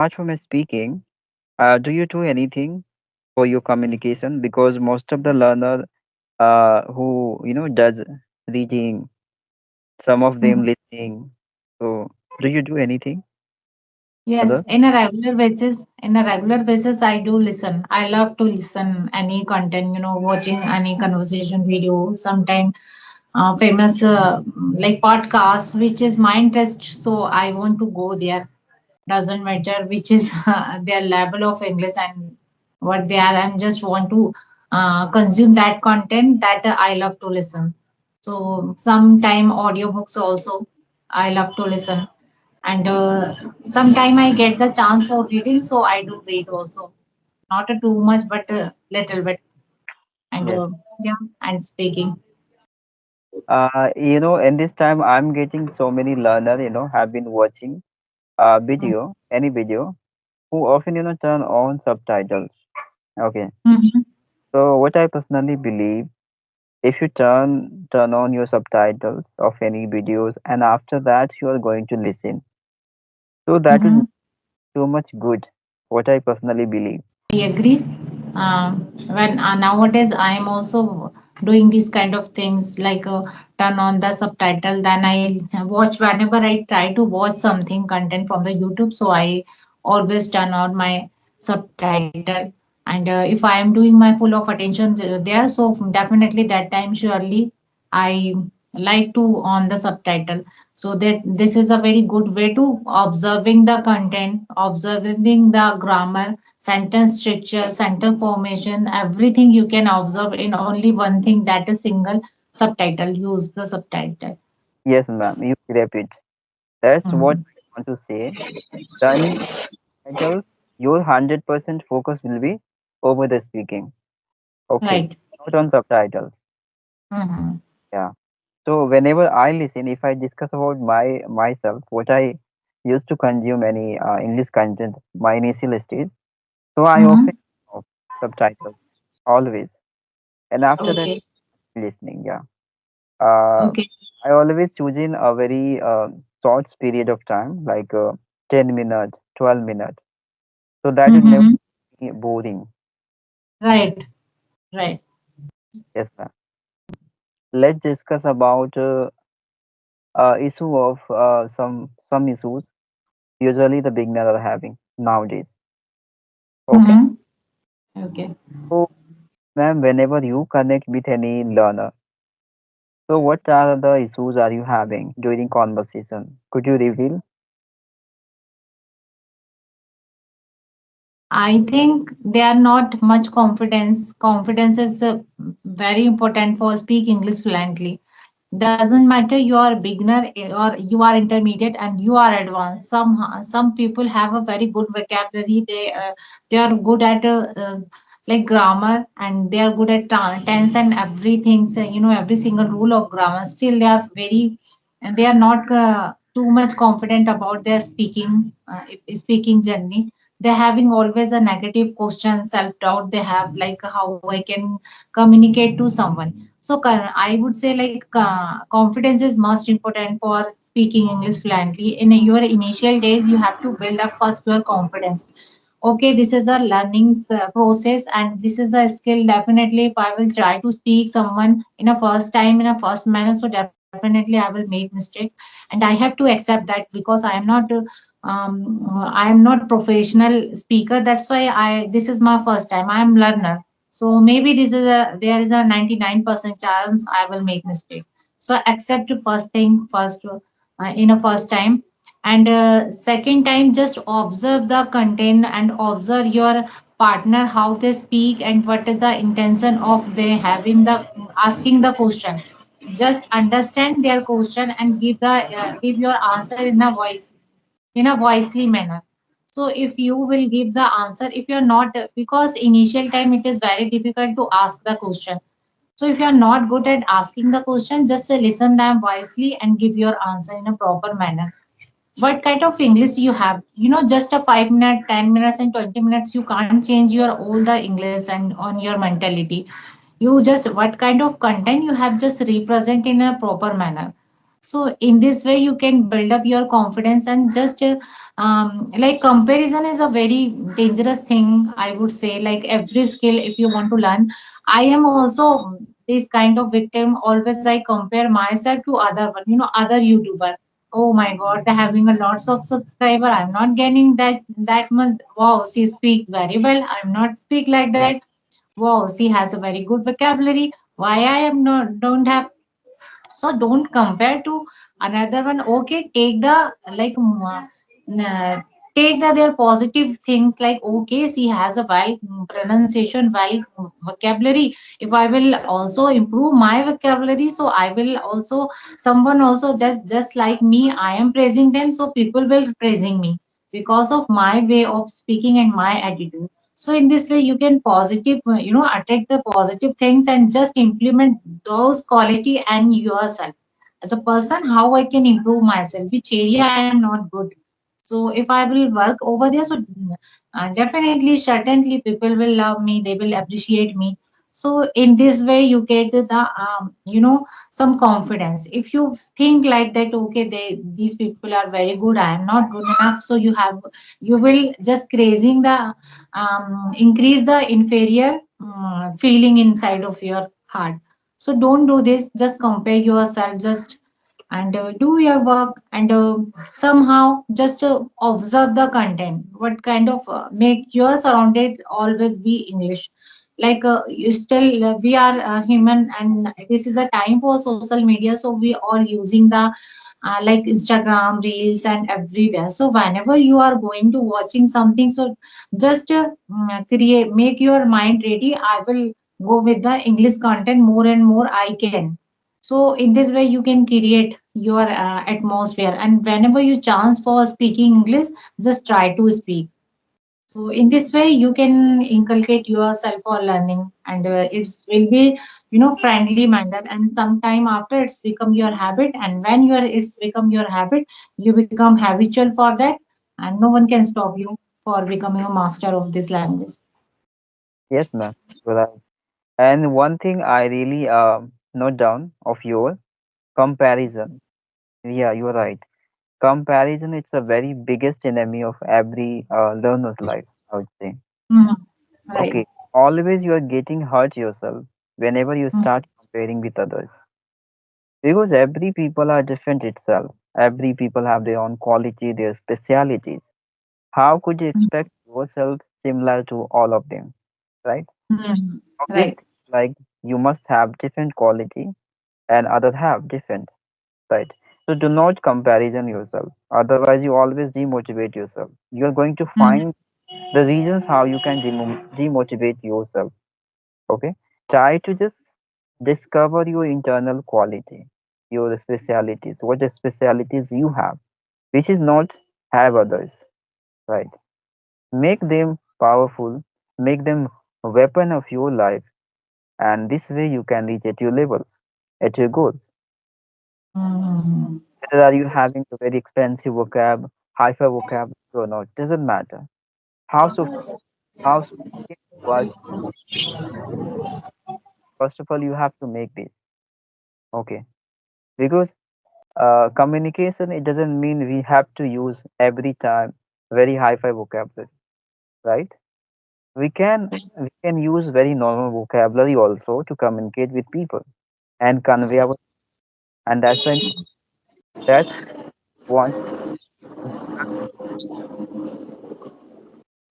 apart from speaking, do you do anything for your communication? Because most of the learner who does reading, some of them Mhm. listening. So, do you do anything Yes, other? in a regular basis, I do listen. I love to listen any content, watching any conversation video, sometime famous like podcast, which is my interest. So I want to go there. Doesn't matter which is their level of English and what they are. I just want to consume that content that I love to listen. So sometime audiobooks also I love to listen, and sometime I get the chance for reading, so I do read also. Not too much, but little bit, and Yes. yeah, and speaking. In this time, I'm getting so many learner, have been watching video, any video, who often, turn on subtitles. Okay. Mm-hmm. So what I personally believe, if you turn on your subtitles of any videos and after that you are going to listen, so that will Mm-hmm. make so much good. What I personally believe. I agree. When nowadays I am also doing these kind of things like turn on the subtitle. Then I watch whenever I try to watch something content from the YouTube. So I always turn on my subtitle. And if I am doing my full of attention there, so definitely that time surely I like to on the subtitle, so that this is a very good way to observing the content, observing the grammar, sentence structure, sentence formation, everything you can observe in only one thing, that is single subtitle. Use the subtitle. Yes, ma'am, you grab it. That's what Mhm. I want to say. Turning titles, your 100% focus will be over the speaking. Okay, Right. not on subtitles. Mhm. Yeah. So whenever I listen, if I discuss about myself, what I used to consume any English content, my initial stage. So I often Mhm. off subtitles always, and after that Okay. listening. Yeah. Uh, Okay. I always choose in a very short period of time, like 10 minutes, 12 minutes, so that will never Mhm. be boring. Right. Right. Yes, ma'am. Let's discuss about issue of some issues usually the beginner are having nowadays. Okay. Mhm. Okay. So, ma'am, whenever you connect with any learner, so what are the issues are you having during conversation? Could you reveal? I think they are not much confidence. Confidence is very important for speak English fluently. Doesn't matter you are beginner or you are intermediate and you are advanced. Some people have a very good vocabulary. They are good at like grammar, and they are good at tense and everything. So, every single rule of grammar. Still, they are very and they are not too much confident about their speaking journey. They're having always a negative question, self doubt. They have like how I can communicate to someone. So I would say like confidence is most important for speaking English fluently. In your initial days, you have to build up first your confidence. Okay, this is a learning process, and this is a skill. Definitely, if I will try to speak someone in a first time in a first manner, so definitely I will make mistake, and I have to accept that because I am not professional speaker. That's why I this is my first time. I am learner, so maybe there is a 99% chance I will make mistake. So accept the first thing first in a first time, and second time just observe the content and observe your partner how they speak and what is the intention of they having the asking the question. Just understand their question and give your answer in a voicely manner. So if you will give the answer, if you're not, because initial time it is very difficult to ask the question. So if you're not good at asking the question, just listen them wisely and give your answer in a proper manner. What kind of English you have? Just a 5 minute, 10 minutes, and 20 minutes, you can't change your all the English and on your mentality. You just what kind of content you have just represent in a proper manner. So in this way, you can build up your confidence and just like comparison is a very dangerous thing. I would say like every skill, if you want to learn, I am also this kind of victim. Always I compare myself to other one, other YouTuber. Oh my God, they're having a lots of subscriber. I'm not getting that much. Wow, she speak very well. I'm not speak like that. Wow, she has a very good vocabulary. Why I am not don't have, so don't compare to another one. Okay, take the like uh, take the their positive things, like okay, she has a well pronunciation, well vocabulary. If I will also improve my vocabulary, so I will also, someone also just like me, I am praising them, so people will praising me because of my way of speaking and my attitude. So in this way you can positive, attract the positive things and just implement those quality and yourself as a person, how I can improve myself, which area I am not good. So if I will work over there, so definitely certainly people will love me, they will appreciate me. So in this way you get the some confidence. If you think like that, okay, these people are very good, I am not good enough, so you will just crazing the increase the inferior feeling inside of your heart. So don't do this, just compare yourself, just and do your work, and somehow just observe the content, what kind of make your surrounded always be English. Like you still we are human, and this is a time for social media, so we all using the like Instagram reels and everywhere. So whenever you are going to watching something, so just create, make your mind ready, I will go with the English content more and more I can. So in this way you can create your atmosphere, and whenever you chance for speaking English, just try to speak. So in this way you can inculcate yourself for learning, and it will be friendly manner, and sometime after it's become your habit, and when it's become your habit, you become habitual for that, and no one can stop you for becoming a master of this language. Yes, ma'am. You're right. And one thing I really note down of your comparison. Yeah, you're right. Comparison, it's a very biggest enemy of every learner's life, I would say. Mhm. Right. Okay, always you are getting hurt yourself whenever you Mhm. start comparing with others. Because every people are different itself. Every people have their own quality, their specialities. How could you expect yourself similar to all of them, right? Mhm. Right. Obviously, like you must have different quality and others have different, right? So do not comparison yourself. Otherwise, you always demotivate yourself. You are going to Mhm. find the reasons how you can demotivate yourself. Okay, try to just discover your internal quality, your specialities, what the specialities you have, which is not have others, right? Make them powerful, make them a weapon of your life, and this way you can reach at your levels, at your goals. Mhm. Whether are you having a very expensive vocab, high-fi vocab or not, doesn't matter. How how sophisticated you are, first of all, you have to make this. Okay, because communication, it doesn't mean we have to use every time very high-fi vocabulary, right? We can use very normal vocabulary also to communicate with people and convey our, and that's the that's want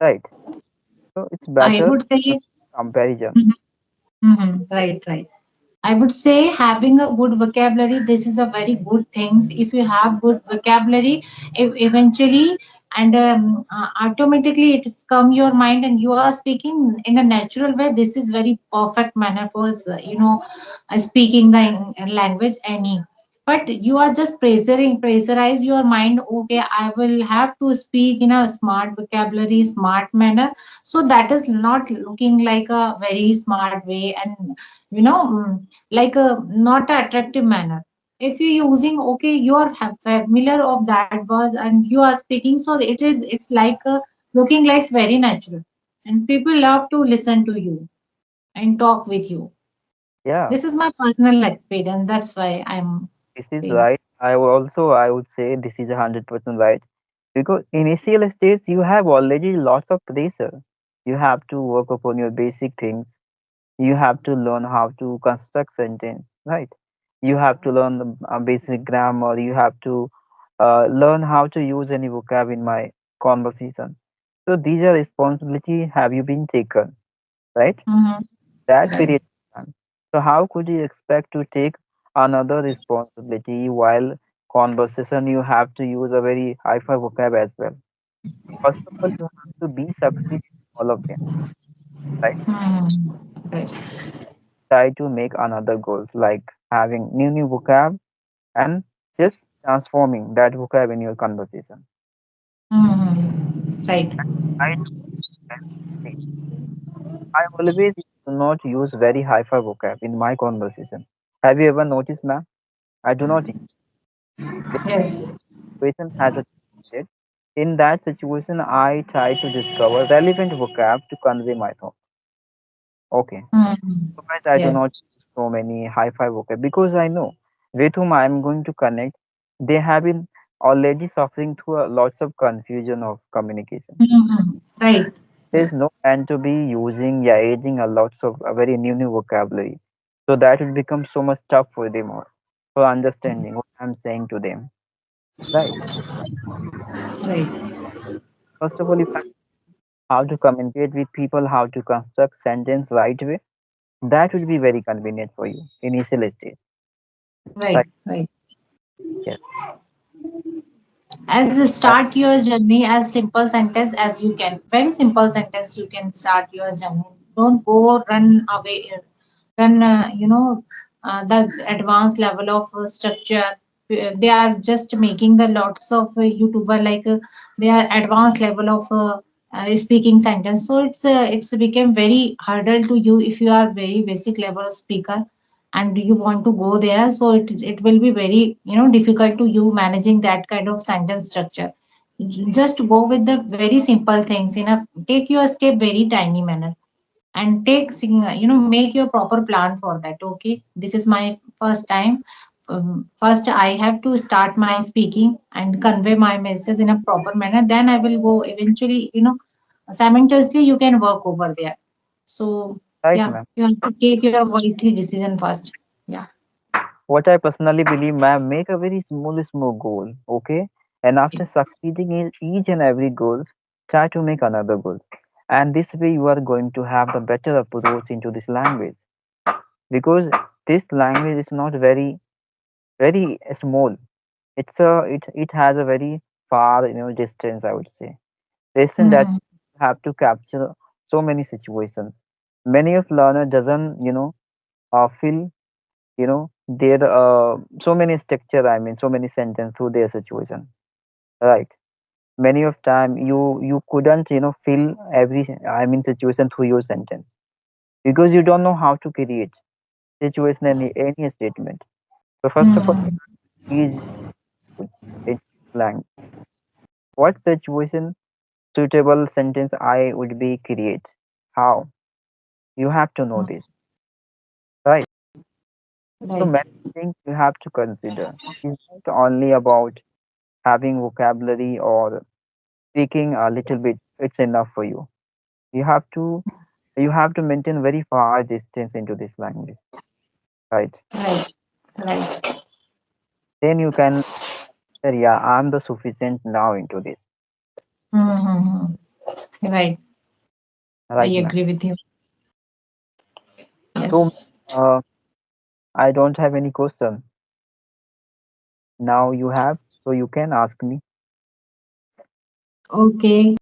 right. So it's I better would to say. comparison. Mhm. Mhm. Right, right. I would say having a good vocabulary, this is a very good thing. If you have good vocabulary, eventually and automatically it's come your mind and you are speaking in a natural way. This is very perfect manner for speaking the language any. But you are just pressurize your mind. Okay, I will have to speak in a smart vocabulary, smart manner. So that is not looking like a very smart way, and you know. Like a not a attractive manner. If you're using, okay, you are familiar of that words and you are speaking, so it's like looking like very natural, and people love to listen to you and talk with you. Yeah, This is my personal experience, that's why I'm this is saying. right. I would say this is 100% right because initial stage you have already lots of pressure. You have to work upon your basic things. You have to learn how to construct sentence, right? You have to learn the basic grammar. You have to learn how to use any vocab in my conversation. So these are responsibility have you been taken, right? Mm-hmm. That Right. period of time. So how could you expect to take another responsibility while conversation you have to use a very high-fi vocab as well? First of all, you have to be succeed in all of them, right? Mm-hmm. Right. Try to make another goals like having new vocab and just transforming that vocab in your conversation. Mm-hmm. Right. I do see. I always do not use very high-fi vocab in my conversation. Have you ever noticed, ma'am? I do not. Yes. Situation has a change. In that situation, I try to discover relevant vocab to convey my thought. Okay. Mm-hmm. Otherwise, I do Yes. not use so many hi-fi vocab because I know with whom I am going to connect, they have been already suffering through lots of confusion of communication. Mm-hmm. Right. There's no end to be using, yeah, adding a lots of a very new vocabulary. So that will become so much tough for them or for understanding what I'm saying to them. Right. Right. First of all, if I how to communicate with people, how to construct sentence right way, that will be very convenient for you initial stage. Right. Right. Right. Yes. As And start your journey as simple sentence as you can. Very simple sentence you can start your journey. Don't go run away, run. The advanced level of structure. They are just making the lots of YouTuber like they are advanced level of speaking sentence. So it's become very hurdle to you if you are very basic level speaker and you want to go there, so it will be very difficult to you managing that kind of sentence structure. Just go with the very simple things in a take your step very tiny manner and make your proper plan for that. Okay, this is my first time. First I have to start my speaking and convey my message in a proper manner, then I will go eventually, simultaneously you can work over there. So right, yeah, ma'am. you have to take your wisely decision first. Yeah. What I personally believe, ma'am, make a very small goal, okay? And after succeeding in each and every goal, try to make another goal. And this way you are going to have the better approach into this language. Because this language is not very small. It has a very far, distance, I would say. Distance that Hmm. you have to capture so many situations. Many of learner doesn't, feel there so many structure, I mean so many sentence through their situation, right? Many of time you couldn't fill every I mean situation through your sentence because you don't know how to create situation any statement. So first of all Hmm. is in language what situation suitable sentence I would be create, how you have to know this, right? So Right. many things you have to consider. It's not only about having vocabulary or speaking a little bit, it's enough for you. You have to you have to maintain very far distance into this language, right? Right. Right. Then you can say, yeah, I'm the sufficient now into this, Hmm. Right. I right, ma'am? agree with you. So Yes. uh, I don't have any question. Now you have, so you can ask me. Okay.